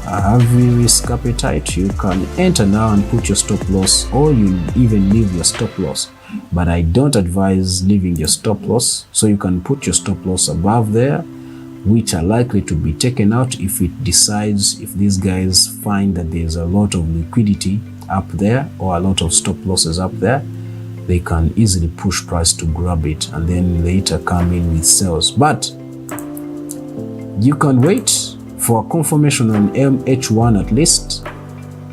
Speaker 1: heavy risk appetite, you can enter now and put your stop loss, or you even leave your stop loss. But I don't advise leaving your stop loss, so you can put your stop loss above there, which are likely to be taken out if these guys find that there's a lot of liquidity up there or a lot of stop losses up there. They can easily push price to grab it and then later come in with sales. But you can wait for a confirmation on H1 at least.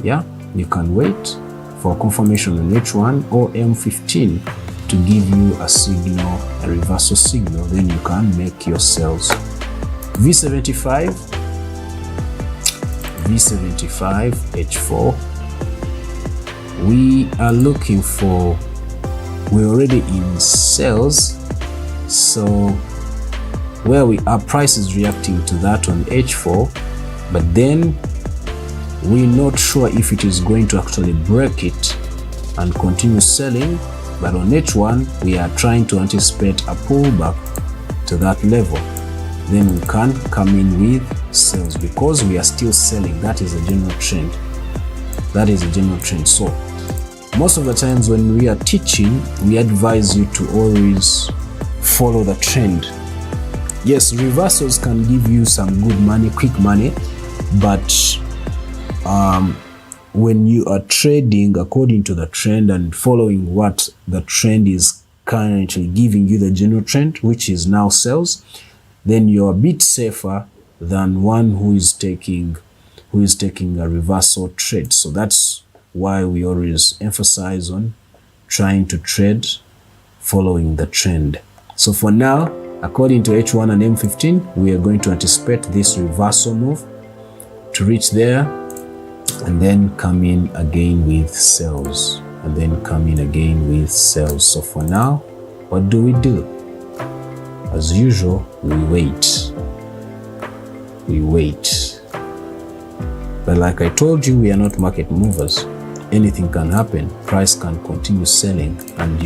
Speaker 1: Yeah, you can wait for a confirmation on H1 or M15 to give you a signal, a reversal signal. Then you can make your sales. V75, H4. We are looking for, we're already in sales, so where our price is reacting to that on H4, but then we're not sure if it is going to actually break it and continue selling. But on H1 we are trying to anticipate a pullback to that level, then we can come in with sales because we are still selling. That is a general trend. That is a general trend. So most of the times when we are teaching, we advise you to always follow the trend. Yes, reversals can give you some good money, quick money, but when you are trading according to the trend and following what the trend is currently giving you, the general trend, which is now sales, then you're a bit safer than one who is taking a reversal trade. So that's why we always emphasize on trying to trade following the trend. So for now, according to H1 and M15, we are going to anticipate this reversal move to reach there and then come in again with sells, and then come in again with sells. So for now, what do? As usual, we wait. But like I told you, we are not market movers. Anything can happen. Price can continue selling, and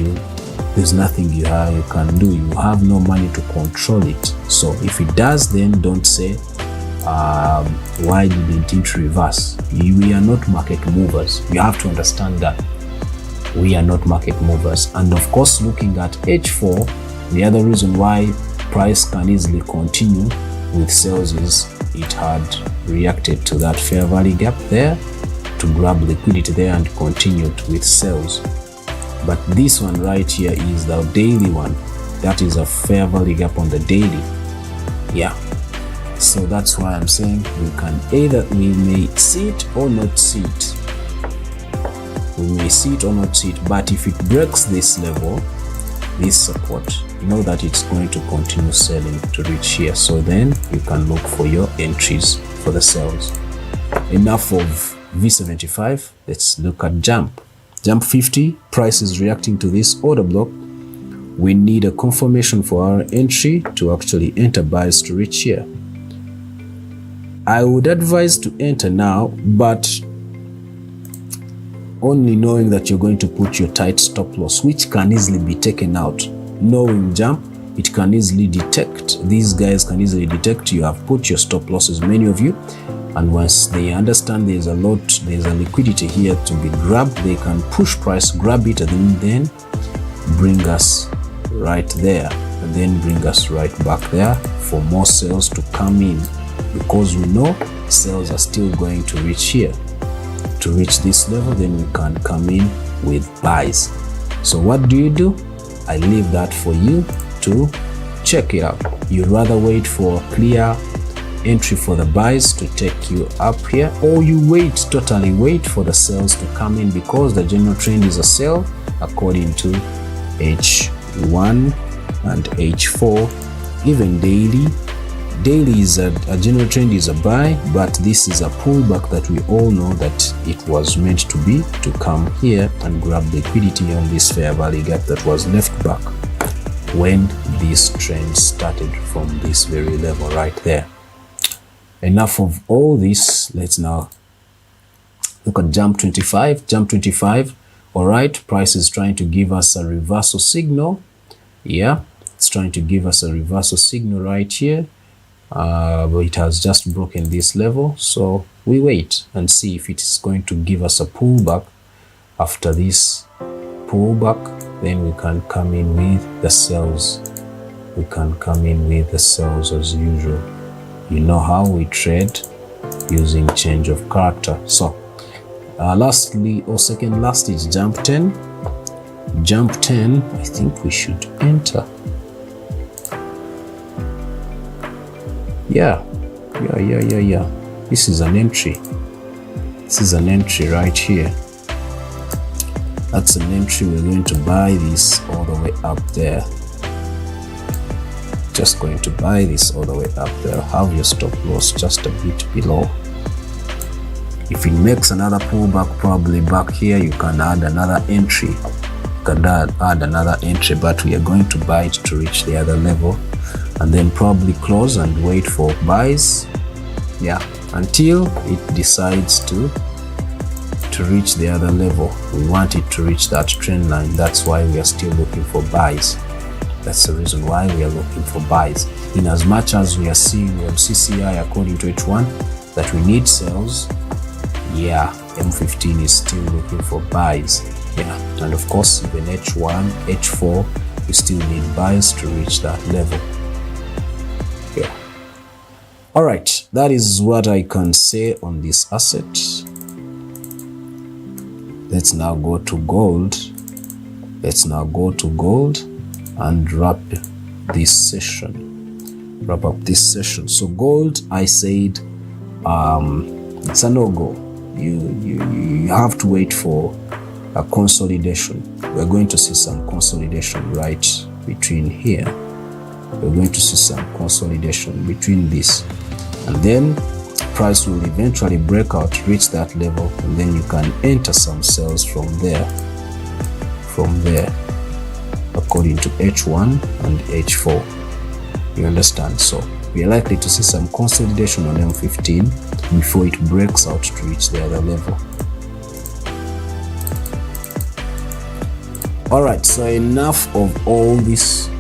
Speaker 1: there's nothing you can do. You have no money to control it. So if it does, then don't say, why didn't it reverse? We are not market movers. You have to understand that we are not market movers. And of course, looking at H4, the other reason why price can easily continue with sales is it had reacted to that fair value gap there to grab liquidity there and continued with sales. But this one right here is the daily one. That is a fair value gap on the daily. Yeah. So that's why I'm saying we may see it or not see it. We may see it or not see it. But if it breaks this level, this support, know that it's going to continue selling to reach here. So then you can look for your entries for the sales. Enough of V75. Let's look at jump 50. Price is reacting to this order block. We need a confirmation for our entry to actually enter buys to reach here. I would advise to enter now, but only knowing that you're going to put your tight stop loss, which can easily be taken out. Knowing jump, it can easily detect. These guys can easily detect you have put your stop losses, many of you, and once they understand there's a liquidity here to be grabbed, they can push price, grab it, and then bring us right there, and then bring us right back there for more sales to come in, because we know sales are still going to reach here. To reach this level, then we can come in with buys. So what do? I leave that for you to check it out. You'd rather wait for a clear entry for the buys to take you up here, or you totally wait for the sales to come in, because the general trend is a sell according to H1 and H4. Even daily is a general trend is a buy, but this is a pullback that we all know that it was meant to be, to come here and grab liquidity on this fair value gap that was left back when this trend started from this very level right there. Enough of all this. Let's now look at jump 25. All right, price is trying to give us a reversal signal. Yeah, it's trying to give us a reversal signal right here. But it has just broken this level, so we wait and see if it is going to give us a pullback. After this pullback, then we can come in with the sells. As usual. You know how we trade, using change of character. So lastly, or second last, is jump 10. I think we should enter. Yeah. This is an entry. Right here. That's an entry. We're going to buy this all the way up there. Just going to buy this all the way up there. Have your stop loss just a bit below. If it makes another pullback, probably back here, you can add another entry. But we are going to buy it to reach the other level, and then probably close and wait for buys. Yeah, until it decides to reach the other level. We want it to reach that trend line. That's why we are still looking for buys. That's the reason why we are looking for buys. In as much as we are seeing on CCI according to H1 that we need sales, yeah, M15 is still looking for buys. Yeah, and of course even H1, H4, we still need buys to reach that level. Yeah. All right, that is what I can say on this asset. Let's now go to gold. And wrap this session. wrap up this session. So gold, I said, it's a no-go. You have to wait for a consolidation. We're going to see some consolidation right between here. We're going to see some consolidation between this, and then price will eventually break out, reach that level, and then you can enter some sales from there according to H1 and H4. You understand? So we are likely to see some consolidation on M15 before it breaks out to reach the other level. All right, so enough of all this.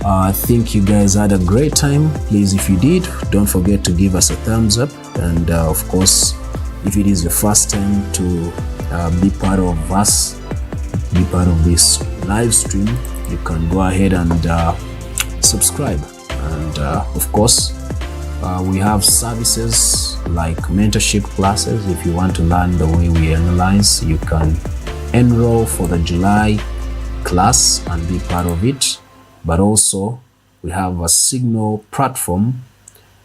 Speaker 1: I think you guys had a great time. Please, if you did, don't forget to give us a thumbs up, and of course, if it is your first time to be part of us, be part of this live stream, you can go ahead and subscribe. And of course, we have services like mentorship classes. If you want to learn the way we analyze, you can enroll for the July class and be part of it. But also we have a signal platform,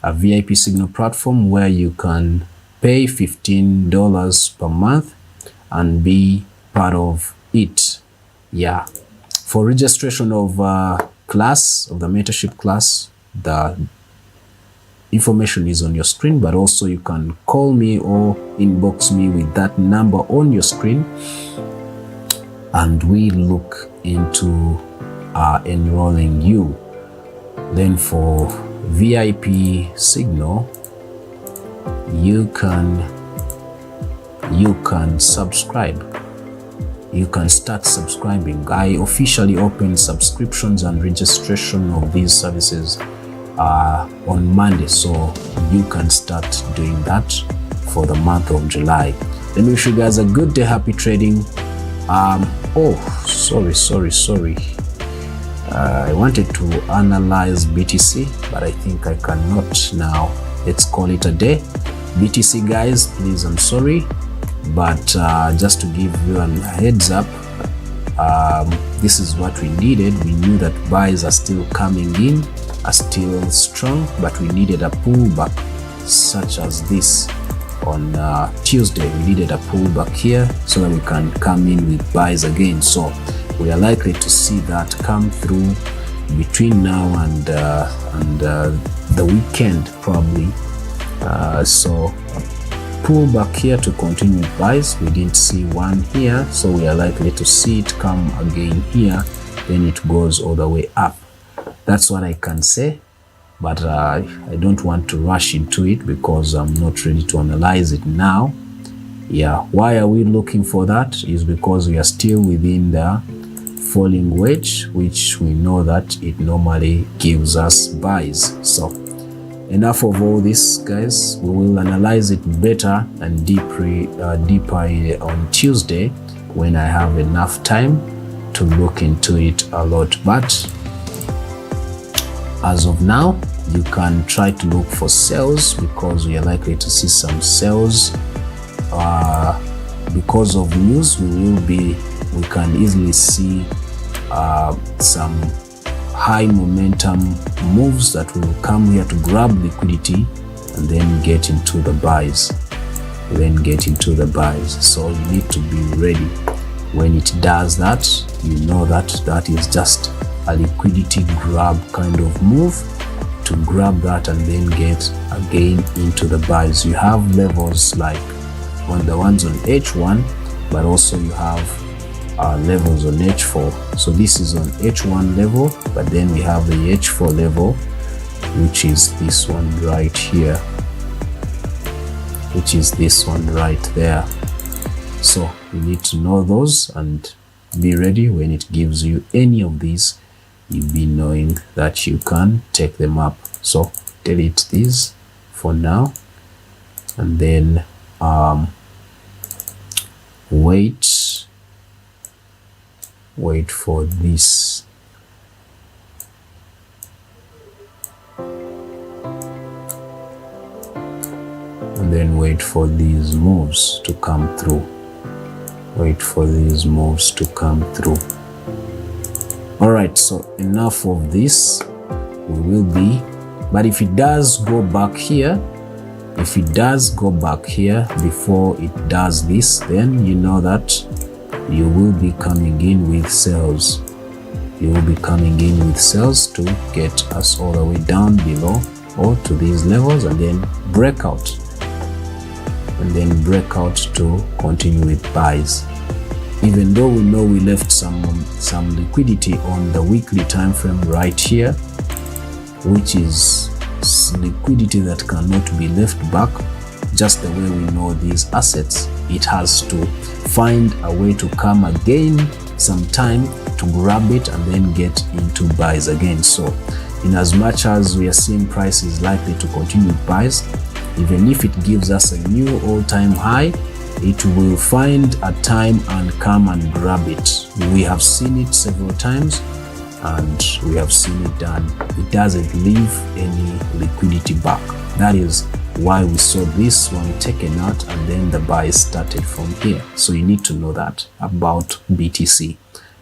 Speaker 1: a VIP signal platform, where you can pay $15 per month and be part of it. Yeah, for registration of class, of the mentorship class, the information is on your screen, but also you can call me or inbox me with that number on your screen, and we look into enrolling you. Then for VIP signal, you can subscribe. You can start subscribing. I officially open subscriptions and registration of these services on Monday, so you can start doing that for the month of July. Let me wish you guys a good day, happy trading. Sorry. I wanted to analyze BTC, but I think I cannot now. Let's call it a day. BTC guys, please, I'm sorry, but just to give you a heads up, this is what we needed. We knew that buys are still coming in, are still strong, but we needed a pullback such as this on Tuesday. We needed a pullback here so that we can come in with buys again. So we are likely to see that come through between now and the weekend probably. So pull back here to continue buys. We didn't see one here, so we are likely to see it come again here, then it goes all the way up. That's what I can say, but I don't want to rush into it because I'm not ready to analyze it now. Yeah, why are we looking for that? Is because we are still within the falling wedge, which we know that it normally gives us buys. So enough of all this, guys. We will analyze it better and deeper on Tuesday when I have enough time to look into it a lot. But as of now, you can try to look for sales because we are likely to see some sales. Because of news, we can easily see some high momentum moves that will come here to grab liquidity and then get into the buys. So you need to be ready. When it does that, you know that that is just a liquidity grab kind of move to grab that and then get again into the buys. You have levels like on the ones on H1, but also you have levels on H4. So this is on H1 level, but then we have the H4 level, which is this one right here, which is this one right there. So you need to know those and be ready when it gives you any of these. You'll be knowing that you can take them up. So delete these for now, and then wait for this. And then wait for these moves to come through. All right, so enough of this. We will be But if it does go back here, before it does this, then you know that you will be coming in with sales. You will be coming in with sales to get us all the way down below or to these levels, and then break out, to continue with buys. Even though we know we left some liquidity on the weekly time frame right here, which is liquidity that cannot be left back. Just the way we know these assets, it has to find a way to come again sometime to grab it and then get into buys again. So in as much as we are seeing prices likely to continue buys, even if it gives us a new all-time high, it will find a time and come and grab it. We have seen it several times and we have seen it done. It doesn't leave any liquidity back. That is why we saw this one taken out and then the buy started from here. So you need to know that about BTC.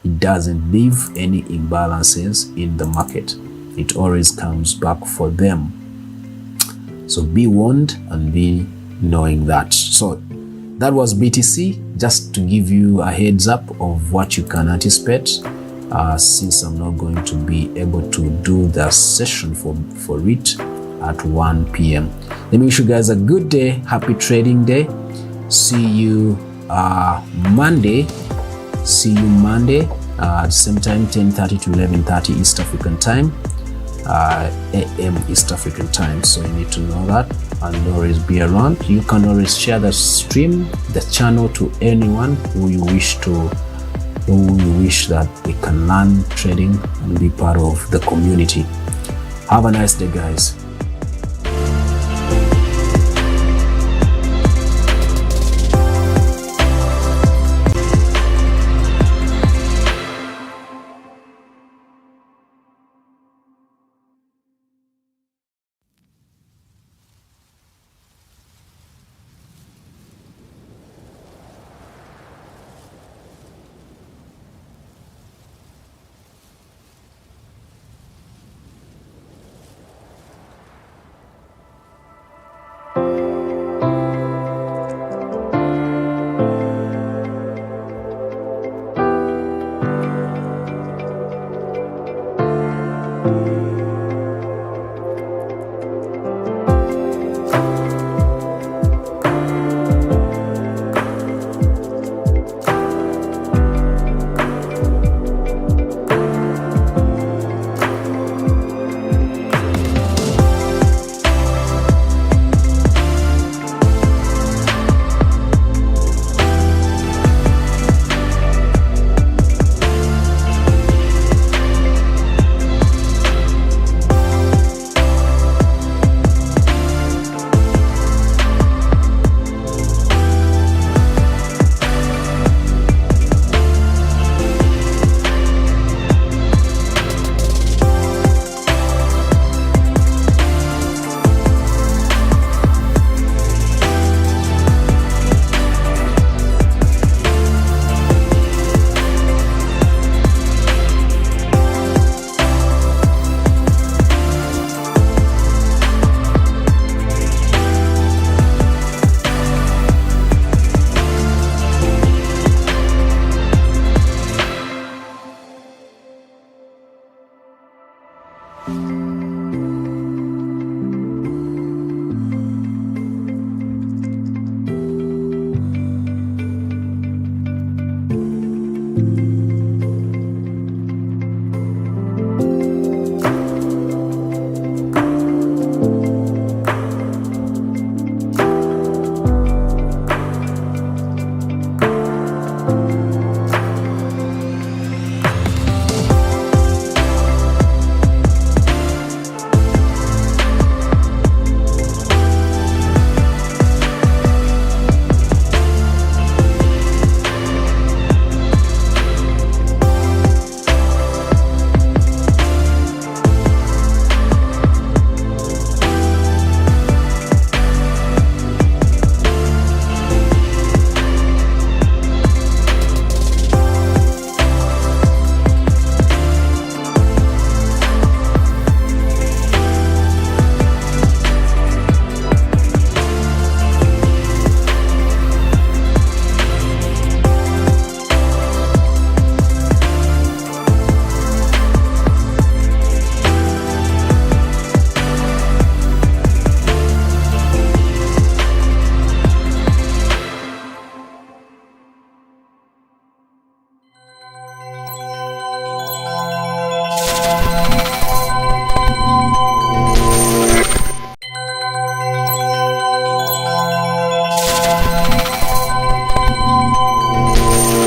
Speaker 1: It doesn't leave any imbalances in the market. It always comes back for them. So be warned and be knowing that. So that was BTC, just to give you a heads up of what you can anticipate, since I'm not going to be able to do the session for it at 1 p.m. Let me wish you guys a good day. Happy trading day. See you Monday. At the same time, 10:30 to 11:30 East African time, AM East African time. So you need to know that and always be around. You can always share the stream, the channel, to anyone who you wish that they can learn trading and be part of the community. Have a nice day, guys.